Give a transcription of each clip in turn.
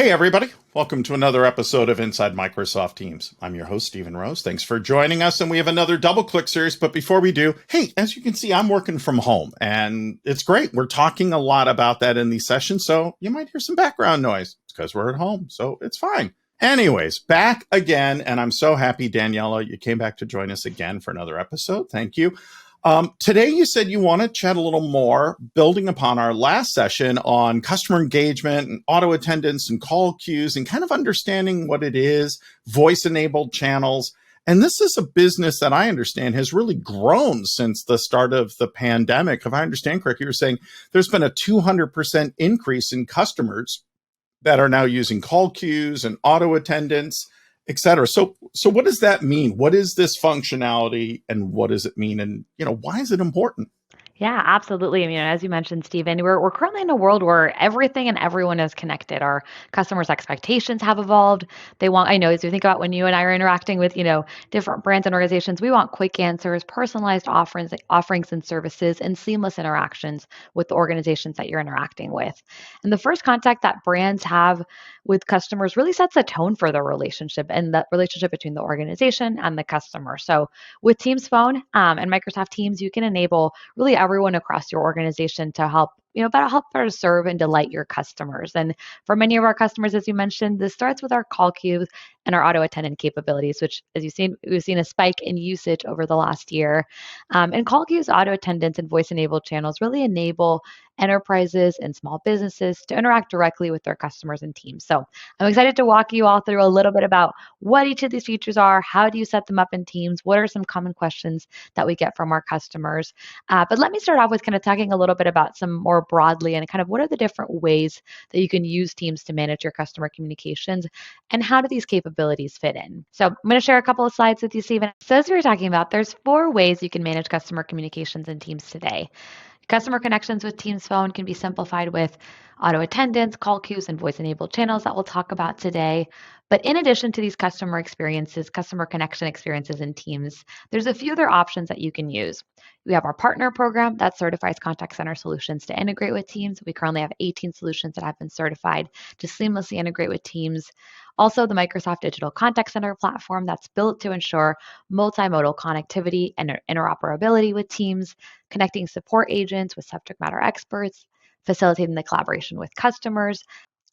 Hey, everybody. Welcome to another episode of Inside Microsoft Teams. I'm your host, Stephen Rose. Thanks for joining us. And we have another double click series. But before we do, hey, as you can see, I'm working from home and it's great. We're talking a lot about that in these sessions. So you might hear some background noise. It's because we're at home. So it's fine. Anyways, back again. And I'm so happy, Daniela, you came back to join us again for another episode. Thank you. Today, you said you want to chat a little more, building upon our last session on customer engagement and auto attendance and call queues and kind of understanding what it is, voice-enabled channels. And this is a business that I understand has really grown since the start of the pandemic. If I understand correctly, you're saying there's been a 200% increase in customers that are now using call queues and auto attendance, et cetera. So what does that mean? What is this functionality and what does it mean? And, why is it important? Yeah, absolutely. I mean, as you mentioned, Stephen, we're currently in a world where everything and everyone is connected. Our customers' expectations have evolved. I know, as you think about when you and I are interacting with, different brands and organizations, we want quick answers, personalized offerings and services, and seamless interactions with the organizations that you're interacting with. And the first contact that brands have with customers really sets a tone for the relationship and that relationship between the organization and the customer. So with Teams Phone and Microsoft Teams, you can enable really everyone across your organization to help better serve and delight your customers. And for many of our customers, as you mentioned, this starts with our call queues and our auto attendant capabilities, which, as we've seen a spike in usage over the last year. And call queues, auto attendants, and voice-enabled channels really enable enterprises and small businesses to interact directly with their customers and teams. So I'm excited to walk you all through a little bit about what each of these features are, how do you set them up in Teams, what are some common questions that we get from our customers. But let me start off with kind of talking a little bit about some more broadly and kind of what are the different ways that you can use Teams to manage your customer communications and how do these capabilities fit in. So I'm going to share a couple of slides with you, Stephen. So as we were talking about, there's 4 ways you can manage customer communications in Teams today. Customer connections with Teams Phone can be simplified with auto attendance, call queues, and voice-enabled channels that we'll talk about today. But in addition to these customer connection experiences in Teams, there's a few other options that you can use. We have our partner program that certifies contact center solutions to integrate with Teams. We currently have 18 solutions that have been certified to seamlessly integrate with Teams. Also, the Microsoft Digital Contact Center platform that's built to ensure multimodal connectivity and interoperability with Teams, connecting support agents with subject matter experts, facilitating the collaboration with customers.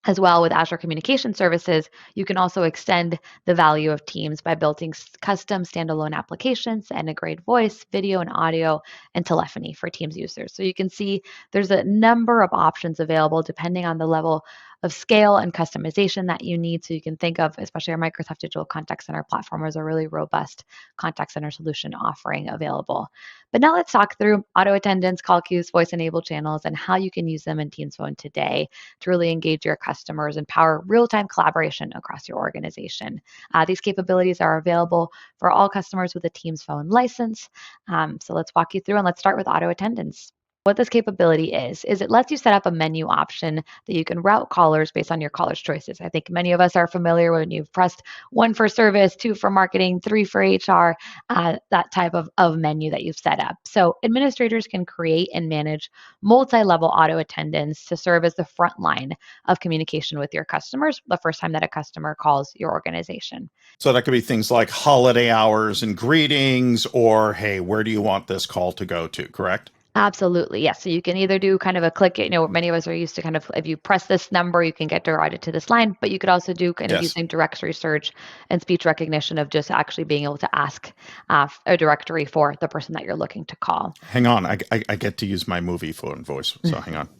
As well, with Azure Communication Services, you can also extend the value of Teams by building custom standalone applications to integrate voice, video, and audio and telephony for Teams users. So you can see there's a number of options available depending on the level of scale and customization that you need. So you can think of, especially our Microsoft Digital Contact Center platform, as a really robust contact center solution offering available. But now let's talk through auto attendance, call queues, voice-enabled channels, and how you can use them in Teams Phone today to really engage your customers and power real-time collaboration across your organization. These capabilities are available for all customers with a Teams Phone license. So let's walk you through and let's start with auto attendance. What this capability is it lets you set up a menu option that you can route callers based on your caller's choices. I think many of us are familiar when you've pressed 1 for service, 2 for marketing, 3 for HR, that type of menu that you've set up. So administrators can create and manage multi-level auto attendants to serve as the front line of communication with your customers the first time that a customer calls your organization. So that could be things like holiday hours and greetings or, hey, where do you want this call to go to, correct? Absolutely. Yes. So you can either do kind of a click, many of us are used to kind of, if you press this number, you can get directed to this line, but you could also do kind of using directory search and speech recognition of just actually being able to ask a directory for the person that you're looking to call. Hang on. I get to use my movie phone voice. So hang on.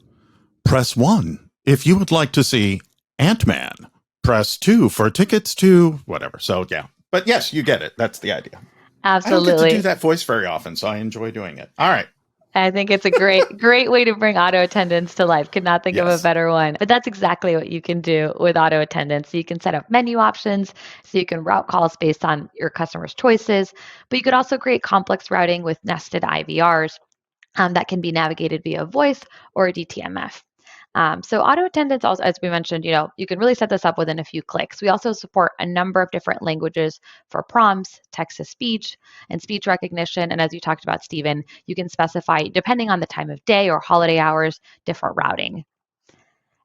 Press 1 if you would like to see Ant-Man. Press 2 for tickets to whatever. So yeah. But yes, you get it. That's the idea. Absolutely. I don't get to do that voice very often, so I enjoy doing it. All right. I think it's a great way to bring auto attendance to life. Could not think of a better one. But that's exactly what you can do with auto attendance. So you can set up menu options, so you can route calls based on your customer's choices. But you could also create complex routing with nested IVRs that can be navigated via voice or DTMF. So auto attendance, also, as we mentioned, you can really set this up within a few clicks. We also support a number of different languages for prompts, text-to-speech, and speech recognition. And as you talked about, Stephen, you can specify, depending on the time of day or holiday hours, different routing.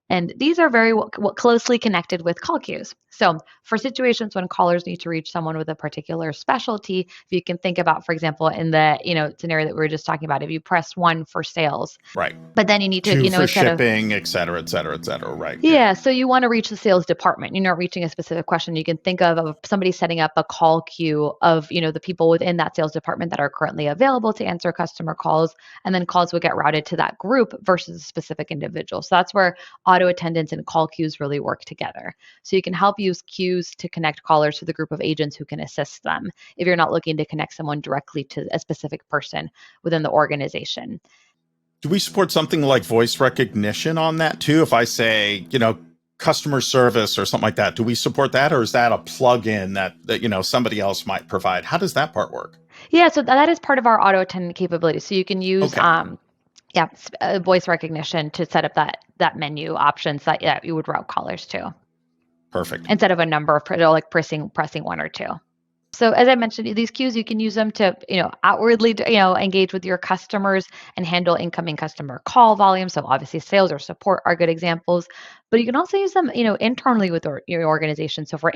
And these are very closely connected with call queues. So, for situations when callers need to reach someone with a particular specialty, if you can think about, for example, in the scenario that we were just talking about, if you pressed one for sales, Right. but then you need to, Two for instead of shipping, et cetera, et cetera, et cetera. Right. yeah, so you want to reach the sales department. You're not reaching a specific question. You can think of somebody setting up a call queue of, the people within that sales department that are currently available to answer customer calls, and then calls would get routed to that group versus a specific individual. So that's where auto attendants and call queues really work together. So you can help use queues to connect callers to the group of agents who can assist them if you're not looking to connect someone directly to a specific person within the organization. Do we support something like voice recognition on that too? If I say, customer service or something like that, do we support that, or is that a plug-in that somebody else might provide? How does that part work? Yeah, so that is part of our auto attendant capability. So you can use Okay. voice recognition to set up that menu options that you would route callers to Perfect. instead of a number of like pressing one or two. So as I mentioned, these queues, you can use them to, outwardly, engage with your customers and handle incoming customer call volume. So obviously sales or support are good examples, but you can also use them, internally with your organization. So for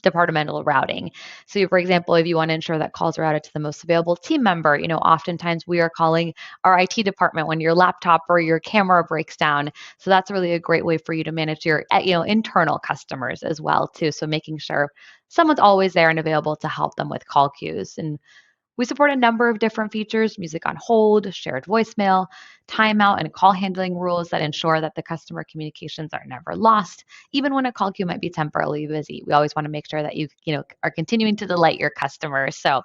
departmental routing. So for example, if you want to ensure that calls are routed to the most available team member, oftentimes we are calling our IT department when your laptop or your camera breaks down. So that's really a great way for you to manage your, internal customers as well too. So making sure someone's always there and available to help them with call queues. And we support a number of different features: music on hold, shared voicemail, timeout, and call handling rules that ensure that the customer communications are never lost, even when a call queue might be temporarily busy. We always want to make sure that you are continuing to delight your customers. So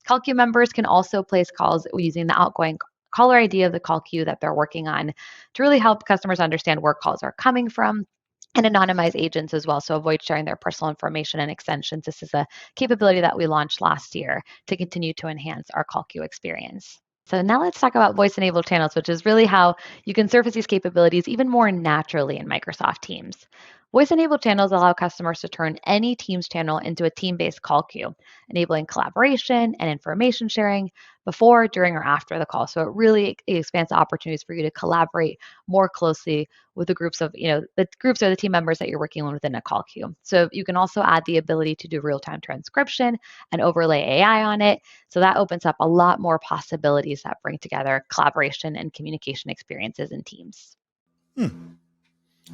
call queue members can also place calls using the outgoing caller ID of the call queue that they're working on to really help customers understand where calls are coming from, and anonymize agents as well. So avoid sharing their personal information and extensions. This is a capability that we launched last year to continue to enhance our call queue experience. So now let's talk about voice-enabled channels, which is really how you can surface these capabilities even more naturally in Microsoft Teams. Voice-enabled channels allow customers to turn any Teams channel into a team-based call queue, enabling collaboration and information sharing before, during, or after the call. So it really expands the opportunities for you to collaborate more closely with the groups of, the groups or the team members that you're working on within a call queue. So you can also add the ability to do real-time transcription and overlay AI on it. So that opens up a lot more possibilities that bring together collaboration and communication experiences in teams.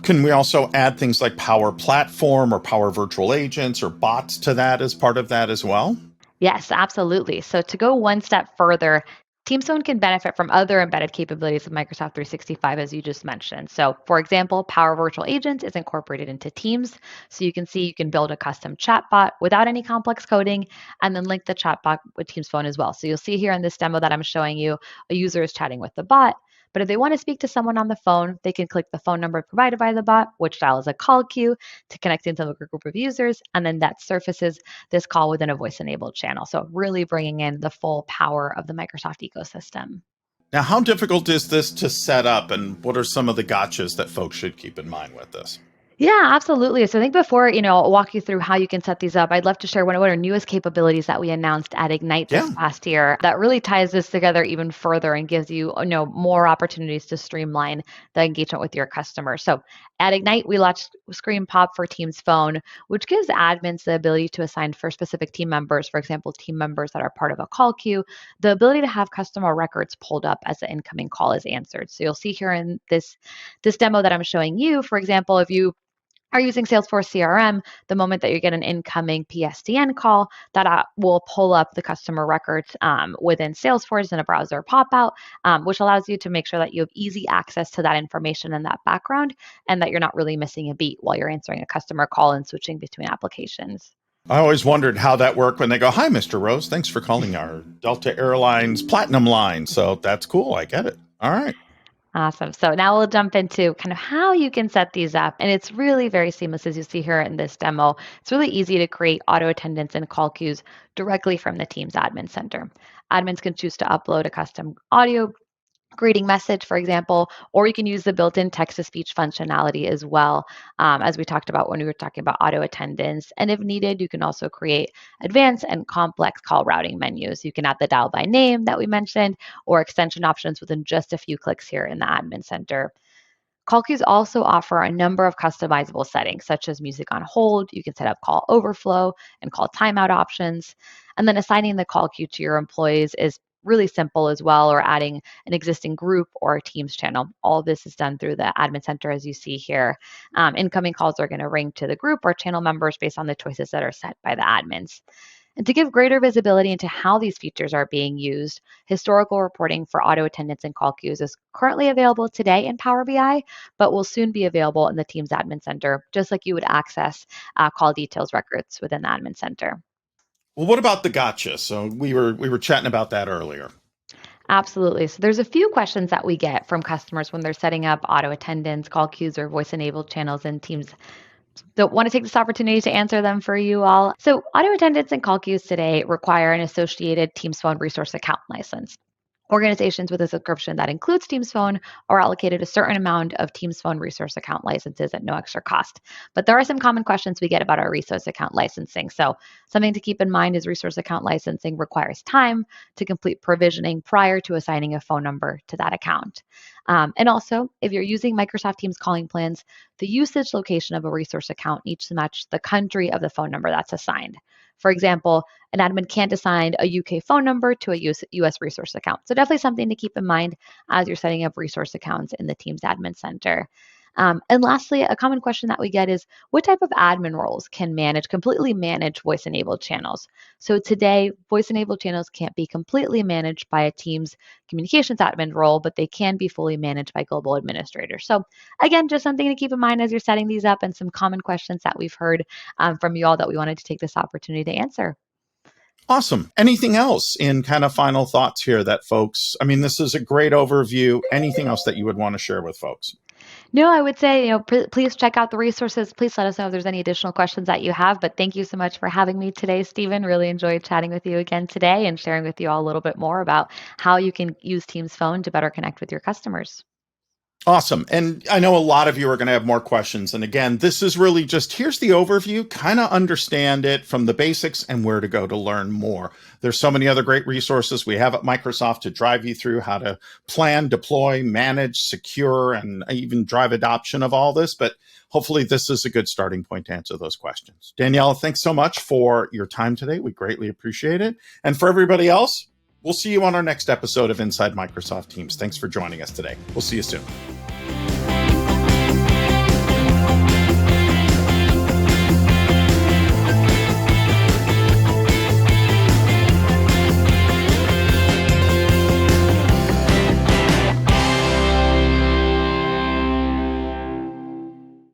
Can we also add things like Power Platform or Power Virtual Agents or bots to that as part of that as well? Yes, absolutely. So to go one step further, Teams Phone can benefit from other embedded capabilities of Microsoft 365, as you just mentioned. So, for example, Power Virtual Agents is incorporated into Teams. So you can build a custom chatbot without any complex coding, and then link the chatbot with Teams Phone as well. So you'll see here in this demo that I'm showing you, a user is chatting with the bot. But if they want to speak to someone on the phone, they can click the phone number provided by the bot, which dials a call queue to connect into a group of users, and then that surfaces this call within a voice-enabled channel. So really bringing in the full power of the Microsoft ecosystem. Now, how difficult is this to set up, and what are some of the gotchas that folks should keep in mind with this? Yeah, absolutely. So I think before, I'll walk you through how you can set these up, I'd love to share one of our newest capabilities that we announced at Ignite this Yeah. past year that really ties this together even further and gives you, more opportunities to streamline the engagement with your customers. So at Ignite, we launched Screen Pop for Teams Phone, which gives admins the ability to assign for specific team members, for example, team members that are part of a call queue, the ability to have customer records pulled up as the incoming call is answered. So you'll see here in this demo that I'm showing you, for example, if you are using Salesforce CRM, the moment that you get an incoming PSTN call, that will pull up the customer records within Salesforce in a browser pop-out, which allows you to make sure that you have easy access to that information in that background and that you're not really missing a beat while you're answering a customer call and switching between applications. I always wondered how that worked when they go, "Hi, Mr. Rose. Thanks for calling our Delta Airlines Platinum line." So that's cool. I get it. All right. Awesome. So now we'll jump into kind of how you can set these up. And it's really very seamless, as you see here in this demo. It's really easy to create auto attendants and call queues directly from the Teams Admin Center. Admins can choose to upload a custom audio greeting message, for example, or you can use the built-in text-to-speech functionality as well, as we talked about when we were talking about auto attendance. And if needed, you can also create advanced and complex call routing menus. You can add the dial by name that we mentioned, or extension options within just a few clicks here in the admin center. Call queues also offer a number of customizable settings, such as music on hold. You can set up call overflow and call timeout options. And then assigning the call queue to your employees is really simple as well, or adding an existing group or a Teams channel. All of this is done through the admin center, as you see here. Incoming calls are going to ring to the group or channel members based on the choices that are set by the admins. And to give greater visibility into how these features are being used, historical reporting for auto attendance and call queues is currently available today in Power BI, but will soon be available in the Teams Admin Center, just like you would access call details records within the Admin Center. Well, what about the gotcha? So we were chatting about that earlier. Absolutely. So there's a few questions that we get from customers when they're setting up auto attendance, call queues, or voice-enabled channels in Teams. So want to take this opportunity to answer them for you all. So auto attendance and call queues today require an associated Teams Phone resource account license. Organizations with a subscription that includes Teams Phone are allocated a certain amount of Teams Phone resource account licenses at no extra cost. But there are some common questions we get about our resource account licensing. So something to keep in mind is resource account licensing requires time to complete provisioning prior to assigning a phone number to that account. And also, if you're using Microsoft Teams calling plans, the usage location of a resource account needs to match the country of the phone number that's assigned. For example, an admin can't assign a UK phone number to a US resource account. So definitely something to keep in mind as you're setting up resource accounts in the Teams Admin Center. And lastly, a common question that we get is what type of admin roles can completely manage voice enabled channels? So today, voice enabled channels can't be completely managed by a Teams communications admin role, but they can be fully managed by global administrators. So again, just something to keep in mind as you're setting these up, and some common questions that we've heard from you all that we wanted to take this opportunity to answer. Awesome. Anything else in kind of final thoughts here that folks, I mean, this is a great overview. Anything else that you would want to share with folks? No, I would say, please check out the resources. Please let us know if there's any additional questions that you have. But thank you so much for having me today, Stephen. Really enjoyed chatting with you again today and sharing with you all a little bit more about how you can use Teams Phone to better connect with your customers. Awesome. And I know a lot of you are going to have more questions. And again, this is really just here's the overview, kind of understand it from the basics and where to go to learn more. There's so many other great resources we have at Microsoft to drive you through how to plan, deploy, manage, secure, and even drive adoption of all this. But hopefully this is a good starting point to answer those questions. Daniela, thanks so much for your time today. We greatly appreciate it. And for everybody else, we'll see you on our next episode of Inside Microsoft Teams. Thanks for joining us today. We'll see you soon.